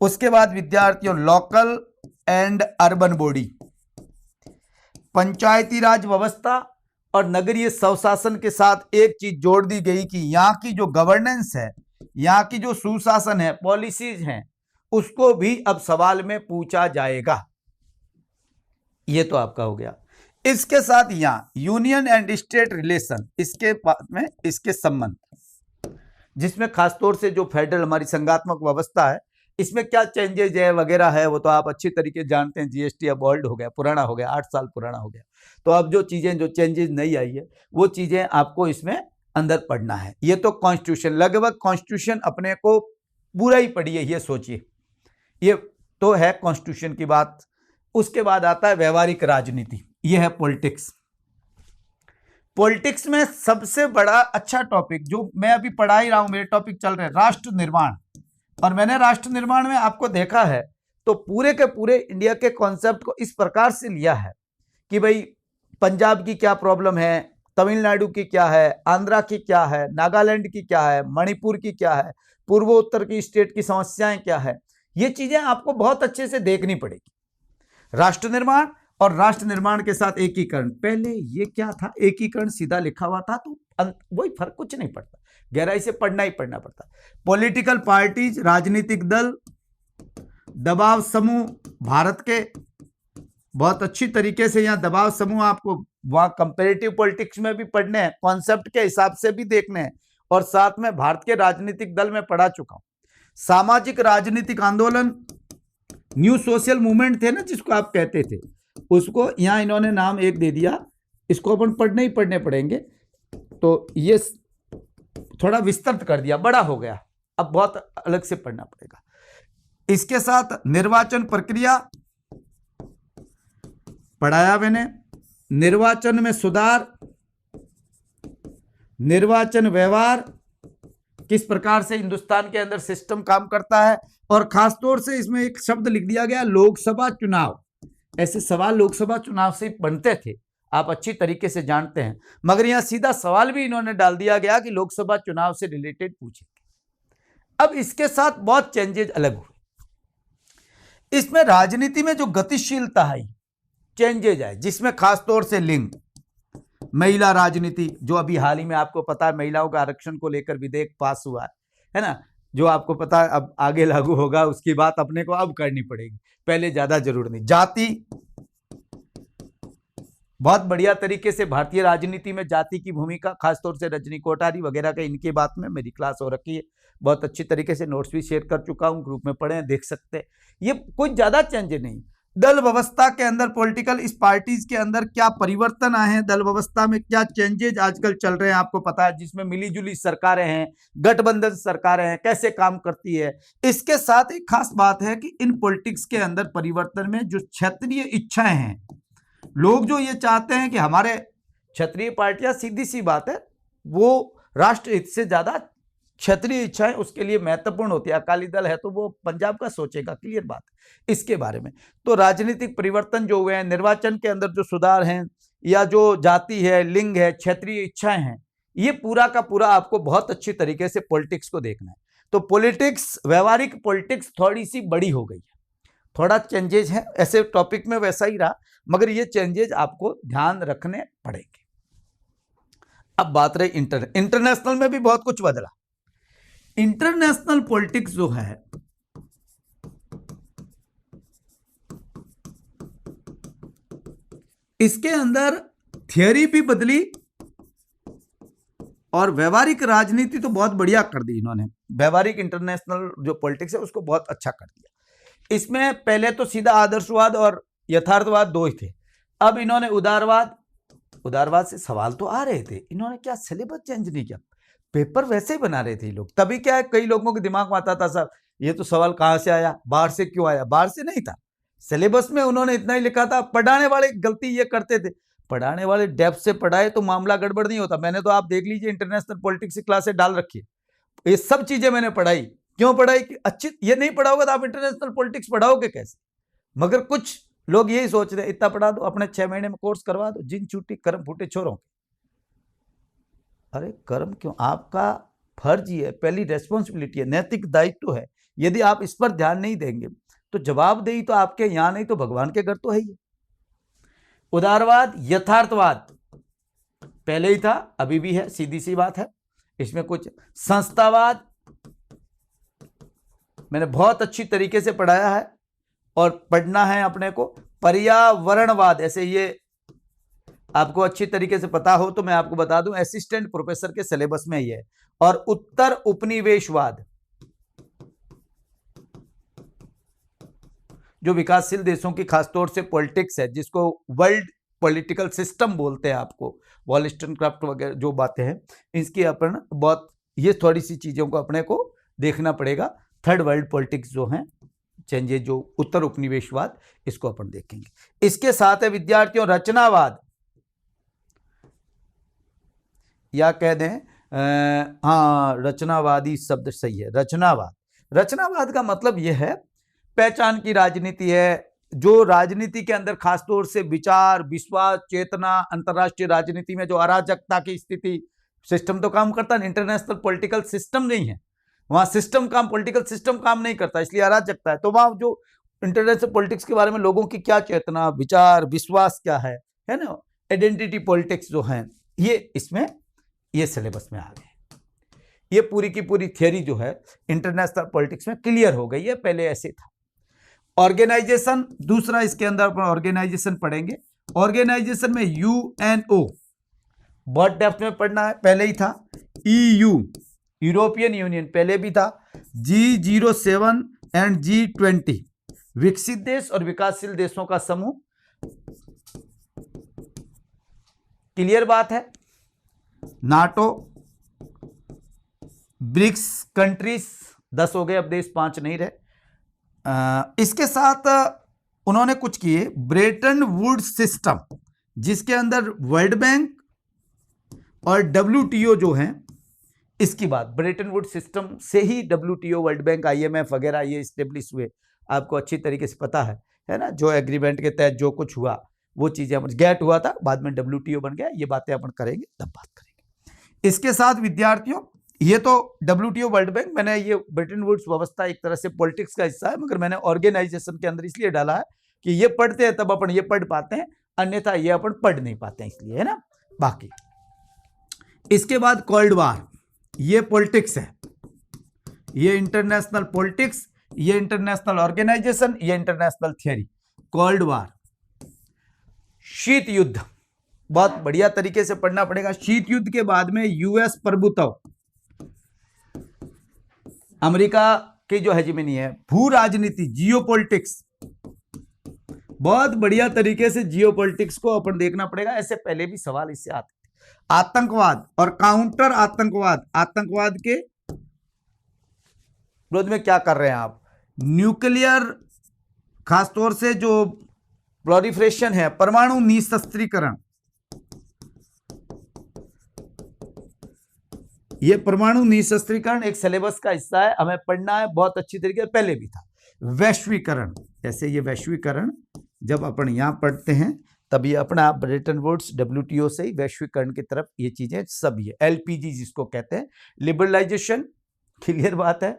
उसके बाद विद्यार्थियों, लोकल एंड अर्बन बॉडी, पंचायती राज व्यवस्था और नगरीय स्वशासन के साथ एक चीज जोड़ दी गई कि यहाँ की जो गवर्नेंस है, यहाँ की जो सुशासन है, पॉलिसीज हैं, उसको भी अब सवाल में पूछा जाएगा। ये तो आपका हो गया। इसके साथ यहाँ यूनियन एंड स्टेट रिलेशन, इसके बाद में इसके संबंध, जिसमें खासतौर से जो फेडरल हमारी संघात्मक व्यवस्था है, इसमें क्या चेंजेज है वगैरह है, वो तो आप अच्छी तरीके से जानते हैं। जीएसटी अब ओल्ड हो गया, पुराना हो गया, 8 साल पुराना हो गया, तो अब जो चीजें, जो चेंजेज नहीं आई है, वो चीजें आपको इसमें अंदर पढ़ना है। ये तो कॉन्स्टिट्यूशन, लगभग कॉन्स्टिट्यूशन अपने को पूरा ही पढ़िए, ये सोचिए, ये तो है कॉन्स्टिट्यूशन की बात। उसके बाद आता है व्यवहारिक राजनीति, ये है पॉलिटिक्स। पॉलिटिक्स में सबसे बड़ा अच्छा टॉपिक जो मैं अभी पढ़ा ही रहा हूं, मेरे टॉपिक चल रहे हैं राष्ट्र निर्माण, और मैंने राष्ट्र निर्माण में आपको देखा है तो पूरे के पूरे इंडिया के कॉन्सेप्ट को इस प्रकार से लिया है कि भाई पंजाब की क्या प्रॉब्लम है, तमिलनाडु की क्या है, आंध्रा की क्या है, नागालैंड की क्या है, मणिपुर की क्या है, पूर्वोत्तर की स्टेट की समस्याएं क्या है, ये चीजें आपको बहुत अच्छे से देखनी पड़ेगी। राष्ट्र निर्माण और राष्ट्र निर्माण के साथ एकीकरण, पहले ये क्या था, एकीकरण सीधा लिखा हुआ था तो वही फर्क, कुछ नहीं पड़ता, गहराई से पढ़ना ही पढ़ना पड़ता। पॉलिटिकल पार्टीज, राजनीतिक दल, दबाव समूह, भारत के बहुत अच्छी तरीके से यहाँ दबाव समूह आपको वहां कंपेरेटिव पॉलिटिक्स में भी पढ़ने हैं, कॉन्सेप्ट के हिसाब से भी देखने हैं, और साथ में भारत के राजनीतिक दल में पढ़ा चुका हूं। सामाजिक राजनीतिक आंदोलन, न्यू सोशल मूवमेंट थे ना जिसको आप कहते थे, उसको यहाँ इन्होंने नाम एक दे दिया, इसको अपन पढ़ने ही पढ़ने पड़ेंगे, तो ये थोड़ा विस्तृत कर दिया, बड़ा हो गया, अब बहुत अलग से पढ़ना पड़ेगा। इसके साथ निर्वाचन प्रक्रिया पढ़ाया मैंने, निर्वाचन में सुधार, निर्वाचन व्यवहार, किस प्रकार से हिंदुस्तान के अंदर सिस्टम काम करता है, और खासतौर से इसमें एक शब्द लिख दिया गया लोकसभा चुनाव। ऐसे सवाल लोकसभा चुनाव से बनते थे, आप अच्छी तरीके से जानते हैं, मगर यहां सीधा सवाल भी इन्होंने डाल दिया गया कि लोकसभा चुनाव से रिलेटेड पूछेंगे। अब इसके साथ बहुत चेंजेस अलग हुए, इसमें राजनीति में जो गतिशीलता है, चेंजेज है, जिसमें खासतौर से लिंग, महिला राजनीति, जो अभी हाल ही में आपको पता है महिलाओं का आरक्षण को लेकर विधेयक पास हुआ है ना, जो आपको पता है अब आगे लागू होगा, उसकी बात अपने को अब करनी पड़ेगी, पहले ज्यादा जरूर नहीं। जाति, बहुत बढ़िया तरीके से भारतीय राजनीति में जाति की भूमिका, खासतौर से रजनी कोठारी वगैरह का, इनकी बात में मेरी क्लास हो रखी है, बहुत अच्छी तरीके से नोट्स भी शेयर कर चुका हूं, ग्रुप में पढ़े देख सकते हैं, ये कुछ ज्यादा चेंज नहीं। दल व्यवस्था के अंदर, पॉलिटिकल इस पार्टीज के अंदर क्या परिवर्तन आए हैं, दल व्यवस्था में क्या चेंजेज आजकल चल रहे हैं आपको पता है, जिसमें मिलीजुली सरकारें हैं, गठबंधन सरकारें हैं, कैसे काम करती है। इसके साथ एक खास बात है कि इन पॉलिटिक्स के अंदर परिवर्तन में जो क्षेत्रीय इच्छाएं हैं, लोग जो ये चाहते हैं कि हमारे क्षेत्रीय पार्टियां, सीधी सी बात है, वो राष्ट्र हित से ज्यादा क्षेत्रीय इच्छाएं उसके लिए महत्वपूर्ण होती है। अकाली दल है तो वो पंजाब का सोचेगा, क्लियर बात है इसके बारे में। तो राजनीतिक परिवर्तन जो हुए हैं, निर्वाचन के अंदर जो सुधार हैं, या जो जाति है, लिंग है, क्षेत्रीय इच्छाएं हैं, ये पूरा का पूरा आपको बहुत अच्छी तरीके से पॉलिटिक्स को देखना है। तो पॉलिटिक्स, व्यवहारिक पॉलिटिक्स थोड़ी सी बड़ी हो गई है, थोड़ा चेंजेज है, ऐसे टॉपिक में वैसा ही रहा, मगर ये चेंजेज आपको ध्यान रखने पड़ेंगे। अब बात रही इंटरनेशनल में भी बहुत कुछ बदला। इंटरनेशनल पॉलिटिक्स जो है, इसके अंदर थियरी भी बदली और व्यवहारिक राजनीति तो बहुत बढ़िया कर दी इन्होंने। व्यवहारिक इंटरनेशनल जो पॉलिटिक्स है उसको बहुत अच्छा कर दिया। इसमें पहले तो सीधा आदर्शवाद और यथार्थवाद दो ही थे, अब इन्होंने उदारवाद से सवाल तो आ रहे थे, इन्होंने क्या सिलेबस चेंज नहीं किया, पेपर वैसे ही बना रहे थे लोग। तभी क्या है, कई लोगों के दिमाग में आता था साहब ये तो सवाल कहां से आया, बाहर से क्यों आया, बाहर से नहीं था, सिलेबस में उन्होंने इतना ही लिखा था। पढ़ाने वाले गलती ये करते थे, पढ़ाने वाले डेप्थ से पढ़ाए तो मामला गड़बड़ नहीं होता। मैंने तो आप देख लीजिए इंटरनेशनल पॉलिटिक्स की क्लासें डाल रखी है, ये सब चीजें मैंने पढ़ाई। क्यों पढ़ाई कि अच्छी, ये नहीं पढ़ा होगा तो आप इंटरनेशनल पॉलिटिक्स पढ़ाओगे कैसे। मगर कुछ लोग यही सोच रहे इतना पढ़ा दो, अपने 6 महीने में कोर्स करवा दो, जिन छूटी कर्म फूटे छोरों। अरे कर्म क्यों, आपका फर्ज ही है, पहली रेस्पॉन्सिबिलिटी है, नैतिक दायित्व है। यदि आप इस पर ध्यान नहीं देंगे तो जवाबदेही तो आपके यहां नहीं तो भगवान के घर तो है ही। उदारवाद, यथार्थवाद पहले ही था, अभी भी है, सीधी सी बात है। इसमें कुछ संस्थावाद मैंने बहुत अच्छी तरीके से पढ़ाया है और पढ़ना है अपने को। पर्यावरणवाद, ऐसे ये आपको अच्छी तरीके से पता हो तो मैं आपको बता दूं, असिस्टेंट प्रोफेसर के सिलेबस में ही है। और उत्तर उपनिवेशवाद, जो विकासशील देशों की खासतौर से पॉलिटिक्स है, जिसको वर्ल्ड पॉलिटिकल सिस्टम बोलते हैं, आपको वॉलस्टनक्राफ्ट वगैरह जो बातें हैं, इसकी अपन बहुत, ये थोड़ी सी चीजों को अपने को देखना पड़ेगा। थर्ड वर्ल्ड पॉलिटिक्स जो हैं, चेंजेस, जो उत्तर उपनिवेशवाद, इसको अपन देखेंगे। इसके साथ है विद्यार्थियों रचनावाद, या कह दें हाँ, रचनावादी शब्द सही है, रचनावाद। रचनावाद का मतलब यह है, पहचान की राजनीति है, जो राजनीति के अंदर खासतौर से विचार, विश्वास, चेतना, अंतर्राष्ट्रीय राजनीति में जो अराजकता की स्थिति, सिस्टम तो काम करता नहीं, इंटरनेशनल पॉलिटिकल सिस्टम नहीं है वहां, सिस्टम काम, पॉलिटिकल सिस्टम काम नहीं करता, इसलिए अराजकता है। तो वहां जो इंटरनेशनल पॉलिटिक्स के बारे में लोगों की क्या चेतना, विचार, विश्वास क्या है ना, आइडेंटिटी पॉलिटिक्स जो है, ये इसमें ये सिलेबस में आ गए। ये पूरी की पूरी थियरी जो है इंटरनेशनल पॉलिटिक्स में क्लियर हो गई है, पहले ऐसे था। ऑर्गेनाइजेशन दूसरा, इसके अंदर अपन ऑर्गेनाइजेशन पढ़ेंगे। ऑर्गेनाइजेशन में यूएनओ बहुत डेप्थ में पढ़ना है, पहले ही था। ईयू यूरोपियन यूनियन पहले भी था। G07 एंड G20 विकसित देश और विकासशील देशों का समूह, क्लियर बात है। नाटो, ब्रिक्स कंट्रीज 10 हो गए, अब देश 5 नहीं रहे। इसके साथ उन्होंने कुछ किए, ब्रेटन वुड्स सिस्टम, जिसके अंदर वर्ल्ड बैंक और WTO जो हैं, इसकी बात, ब्रेटन वुड्स सिस्टम से ही WTO, वर्ल्ड बैंक, IMF वगैरह ये स्टेब्लिश हुए, आपको अच्छी तरीके से पता है ना, जो एग्रीमेंट के तहत जो कुछ हुआ वो चीजें, गेट हुआ था, बाद में WTO बन गया, ये बातें अपन करेंगे, तब बात करेंगे। इसके साथ विद्यार्थियों, ये तो WTO, वर्ल्ड बैंक, मैंने ये ब्रेटन वुड्स व्यवस्था एक तरह से पॉलिटिक्स का हिस्सा है, मगर मैंने ऑर्गेनाइजेशन के अंदर इसलिए डाला है कि ये पढ़ते हैं तब अपन ये पढ़ पाते हैं, अन्यथा ये अपन पढ़ नहीं पाते हैं, इसलिए, है ना। बाकी इसके बाद कोल्ड वार, ये पॉलिटिक्स है, ये इंटरनेशनल पॉलिटिक्स, ये इंटरनेशनल ऑर्गेनाइजेशन, ये इंटरनेशनल थियरी। कोल्ड वार, शीत युद्ध, बहुत बढ़िया तरीके से पढ़ना पड़ेगा। शीत युद्ध के बाद में US प्रभुत्व, अमेरिका की जो हेजिमनी है, भू राजनीति, जियोपॉलिटिक्स, बहुत बढ़िया तरीके से जियोपॉलिटिक्स को अपन देखना पड़ेगा, ऐसे पहले भी सवाल इससे आते थे। आतंकवाद और काउंटर आतंकवाद, आतंकवाद के विरोध में क्या कर रहे हैं आप, न्यूक्लियर, खासतौर से जो प्रोलिफरेशन है, परमाणु निशस्त्रीकरण, ये परमाणु निशस्त्रीकरण एक सिलेबस का हिस्सा है, हमें पढ़ना है बहुत अच्छी तरीके से, पहले भी था। वैश्वीकरण, जैसे ये वैश्वीकरण जब अपन यहां पढ़ते हैं तब ये अपना ब्रेटन वुड्स, WTO से ही वैश्वीकरण की तरफ ये चीजें सब, ये LPG जिसको कहते हैं, लिबरलाइजेशन, क्लियर बात है,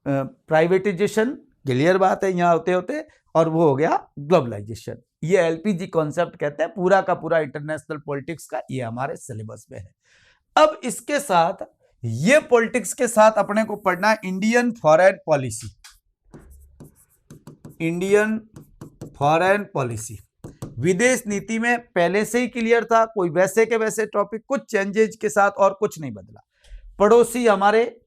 प्राइवेटाइजेशन, क्लियर बात है यहाँ होते होते, और वो हो गया ग्लोबलाइजेशन, ये LPG कॉन्सेप्ट कहते हैं। पूरा का पूरा इंटरनेशनल पॉलिटिक्स का ये हमारे सिलेबस में है। अब इसके साथ, ये पॉलिटिक्स के साथ अपने को पढ़ना है Indian foreign policy, Indian foreign policy, विदेश नीति में पहले से ही क्लियर था, कोई वैसे के वैसे टॉपिक, कुछ चेंजेज के साथ और कुछ नहीं बदला। पड़ोसी, हमारे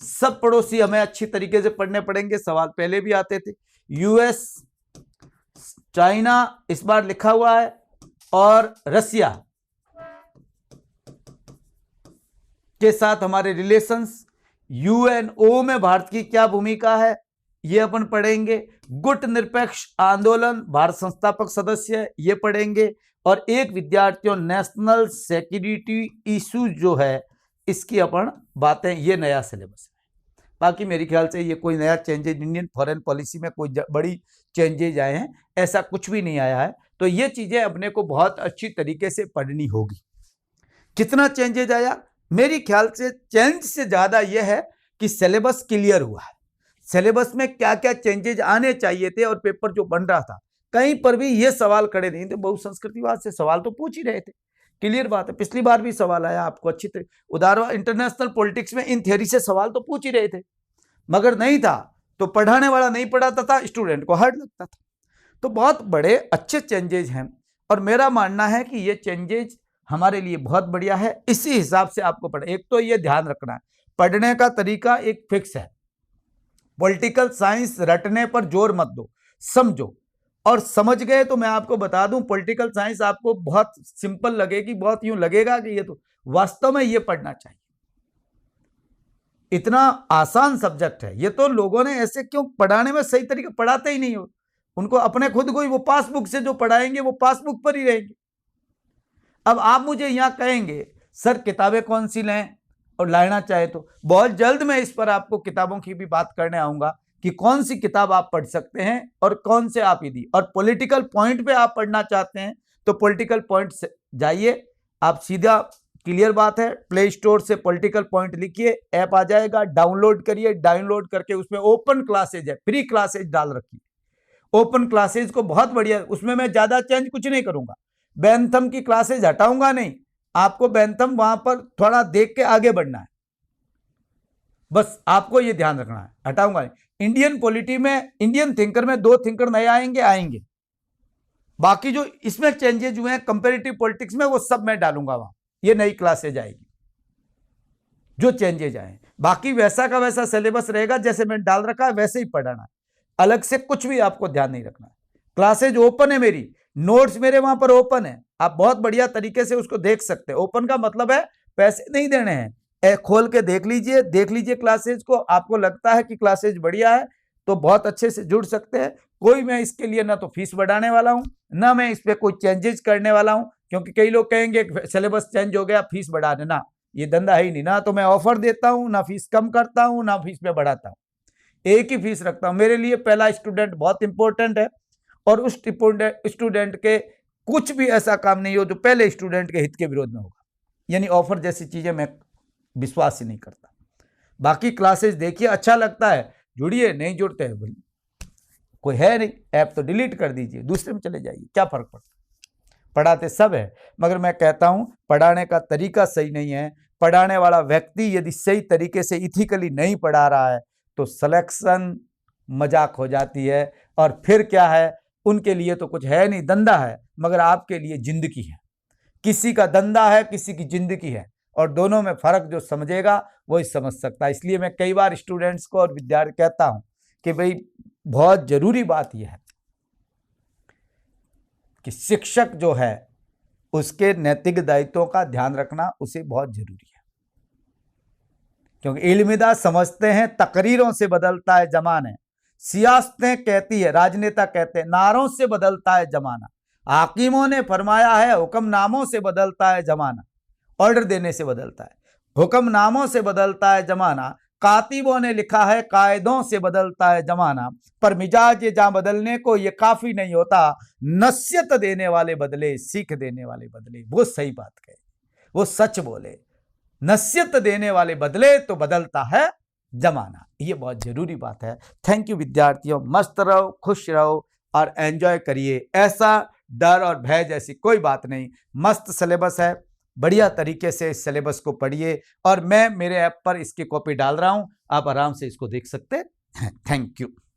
सब पड़ोसी हमें अच्छी तरीके से पढ़ने पड़ेंगे, सवाल पहले भी आते थे। US, चाइना इस बार लिखा हुआ है, और रसिया के साथ हमारे रिलेशंस, UNO में भारत की क्या भूमिका है, ये अपन पढ़ेंगे। गुट निरपेक्ष आंदोलन, भारत संस्थापक सदस्य, ये पढ़ेंगे। और एक विद्यार्थियों, नेशनल सिक्योरिटी इशू जो है, इसकी अपन बातें, ये नया सिलेबस है। बाकी मेरे ख्याल से ये कोई नया चेंजेज इंडियन फॉरेन पॉलिसी में कोई बड़ी चेंजेज आए हैं, ऐसा कुछ भी नहीं आया है। तो ये चीजें अपने को बहुत अच्छी तरीके से पढ़नी होगी। कितना चेंजेज आया, मेरी ख्याल से चेंज से ज्यादा यह है कि सिलेबस क्लियर हुआ है, सिलेबस में क्या क्या चेंजेज आने चाहिए थे, और पेपर जो बन रहा था कहीं पर भी ये सवाल खड़े नहीं थे। बहुसंस्कृतिवाद से सवाल तो पूछ ही रहे थे, क्लियर बात है, पिछली बार भी सवाल आया आपको अच्छी तरह, उदाहरण इंटरनेशनल पॉलिटिक्स में इन थियरी से सवाल तो पूछ ही रहे थे, मगर नहीं था तो पढ़ाने वाला नहीं पढ़ाता था, स्टूडेंट को हार्ड लगता था। तो बहुत बड़े अच्छे चेंजेज हैं, और मेरा मानना है कि ये चेंजेज हमारे लिए बहुत बढ़िया है। इसी हिसाब से आपको पढ़े, एक तो ये ध्यान रखना है, पढ़ने का तरीका एक फिक्स है, पॉलिटिकल साइंस रटने पर जोर मत दो, समझो, और समझ गए तो मैं आपको बता दूं, पॉलिटिकल साइंस आपको बहुत सिंपल लगेगी, बहुत यूं लगेगा कि ये तो वास्तव में ये पढ़ना चाहिए, इतना आसान सब्जेक्ट है। ये तो लोगों ने ऐसे क्यों पढ़ाने में सही तरीके पढ़ाते ही नहीं हो, उनको अपने खुद को ही वो पासबुक से जो पढ़ाएंगे वो पासबुक पर ही रहेंगे। अब आप मुझे यहां कहेंगे सर किताबें कौन सी लें और लाना चाहे, तो बहुत जल्द मैं इस पर आपको किताबों की भी बात करने आऊंगा कि कौन सी किताब आप पढ़ सकते हैं और कौन से आप यदि और पॉलिटिकल पॉइंट पे आप पढ़ना चाहते हैं तो पॉलिटिकल पॉइंट से जाइए, आप सीधा, क्लियर बात है, प्ले स्टोर से पॉलिटिकल पॉइंट लिखिए, ऐप आ जाएगा, डाउनलोड करिए, डाउनलोड करके उसमें ओपन क्लासेज है, फ्री क्लासेज डाल रखिए, ओपन क्लासेज को बहुत बढ़िया, उसमें मैं ज्यादा चेंज कुछ नहीं करूंगा, बैंथम की क्लासेज हटाऊंगा नहीं, आपको बैंथम वहां पर थोड़ा देख के आगे बढ़ना है, बस आपको ये ध्यान रखना है, हटाऊंगा नहीं। इंडियन पॉलिटी में, इंडियन थिंकर में 2 थिंकर नए आएंगे, बाकी जो इसमें चेंजेज हुए हैं कंपैरेटिव पॉलिटिक्स में वो सब मैं डालूंगा वहां, ये नई क्लासेज आएगी जो चेंजेज आए, बाकी वैसा का वैसा सिलेबस रहेगा, जैसे मैंने डाल रखा है वैसे ही पढ़ाना है, अलग से कुछ भी आपको ध्यान नहीं रखना है। क्लासेज ओपन है मेरी, नोट्स मेरे वहां पर ओपन है, आप बहुत बढ़िया तरीके से उसको देख सकते हैं। ओपन का मतलब है पैसे नहीं देने हैं, खोल के देख लीजिए क्लासेज को, आपको लगता है कि क्लासेज बढ़िया है तो बहुत अच्छे से जुड़ सकते हैं। कोई मैं इसके लिए ना तो फीस बढ़ाने वाला हूं, ना मैं इस पर कोई चेंजेस करने वाला हूं, क्योंकि कई लोग कहेंगे सिलेबस चेंज हो गया फीस बढ़ा देना, ये धंधा है ही नहीं ना, तो मैं ऑफर देता हूं, ना फीस कम करता हूं, ना फीस में बढ़ाता हूं, एक ही फीस रखता हूं। मेरे लिए पहला स्टूडेंट बहुत इंपॉर्टेंट है, और उस स्टूडेंट के कुछ भी ऐसा काम नहीं हो जो पहले स्टूडेंट के हित के विरोध में होगा, यानी ऑफर जैसी चीजें मैं विश्वास ही नहीं करता। बाकी क्लासेस देखिए, अच्छा लगता है जुड़िए, नहीं जुड़ते हैं बोलिए, कोई है नहीं, ऐप तो डिलीट कर दीजिए, दूसरे में चले जाइए, क्या फर्क पड़ता है, पढ़ाते सब है। मगर मैं कहता हूं पढ़ाने का तरीका सही नहीं है, पढ़ाने वाला व्यक्ति यदि सही तरीके से इथिकली नहीं पढ़ा रहा है तो सिलेक्शन मजाक हो जाती है, और फिर क्या है, उनके लिए तो कुछ है नहीं, धंधा है, मगर आपके लिए जिंदगी है। किसी का धंधा है, किसी की जिंदगी है, और दोनों में फर्क जो समझेगा वही समझ सकता है। इसलिए मैं कई बार स्टूडेंट्स को और विद्यार्थी कहता हूं कि भाई बहुत जरूरी बात यह है कि शिक्षक जो है उसके नैतिक दायित्वों का ध्यान रखना उसे बहुत जरूरी है, क्योंकि इल्मिदा समझते हैं तकरीरों से बदलता है जमाना, सियासतें कहती है, राजनेता कहते हैं नारों से बदलता है जमाना, हाकिमों ने फरमाया है हुक्मनामों से बदलता है जमाना, ऑर्डर देने से बदलता है, हुक्मनामों से बदलता है जमाना, कातिबों ने लिखा है कायदों से बदलता है जमाना, पर मिजाज जहां बदलने को ये काफी नहीं होता, नसीहत देने वाले बदले, सीख देने वाले बदले। वो सही बात कहे, वो सच बोले, नसीहत देने वाले बदले तो बदलता है जमाना, ये बहुत जरूरी बात है। थैंक यू विद्यार्थियों, मस्त रहो, खुश रहो और एंजॉय करिए, ऐसा डर और भय जैसी कोई बात नहीं, मस्त सिलेबस है, बढ़िया तरीके से इस सिलेबस को पढ़िए, और मैं मेरे ऐप पर इसकी कॉपी डाल रहा हूं, आप आराम से इसको देख सकते हैं। Thank you.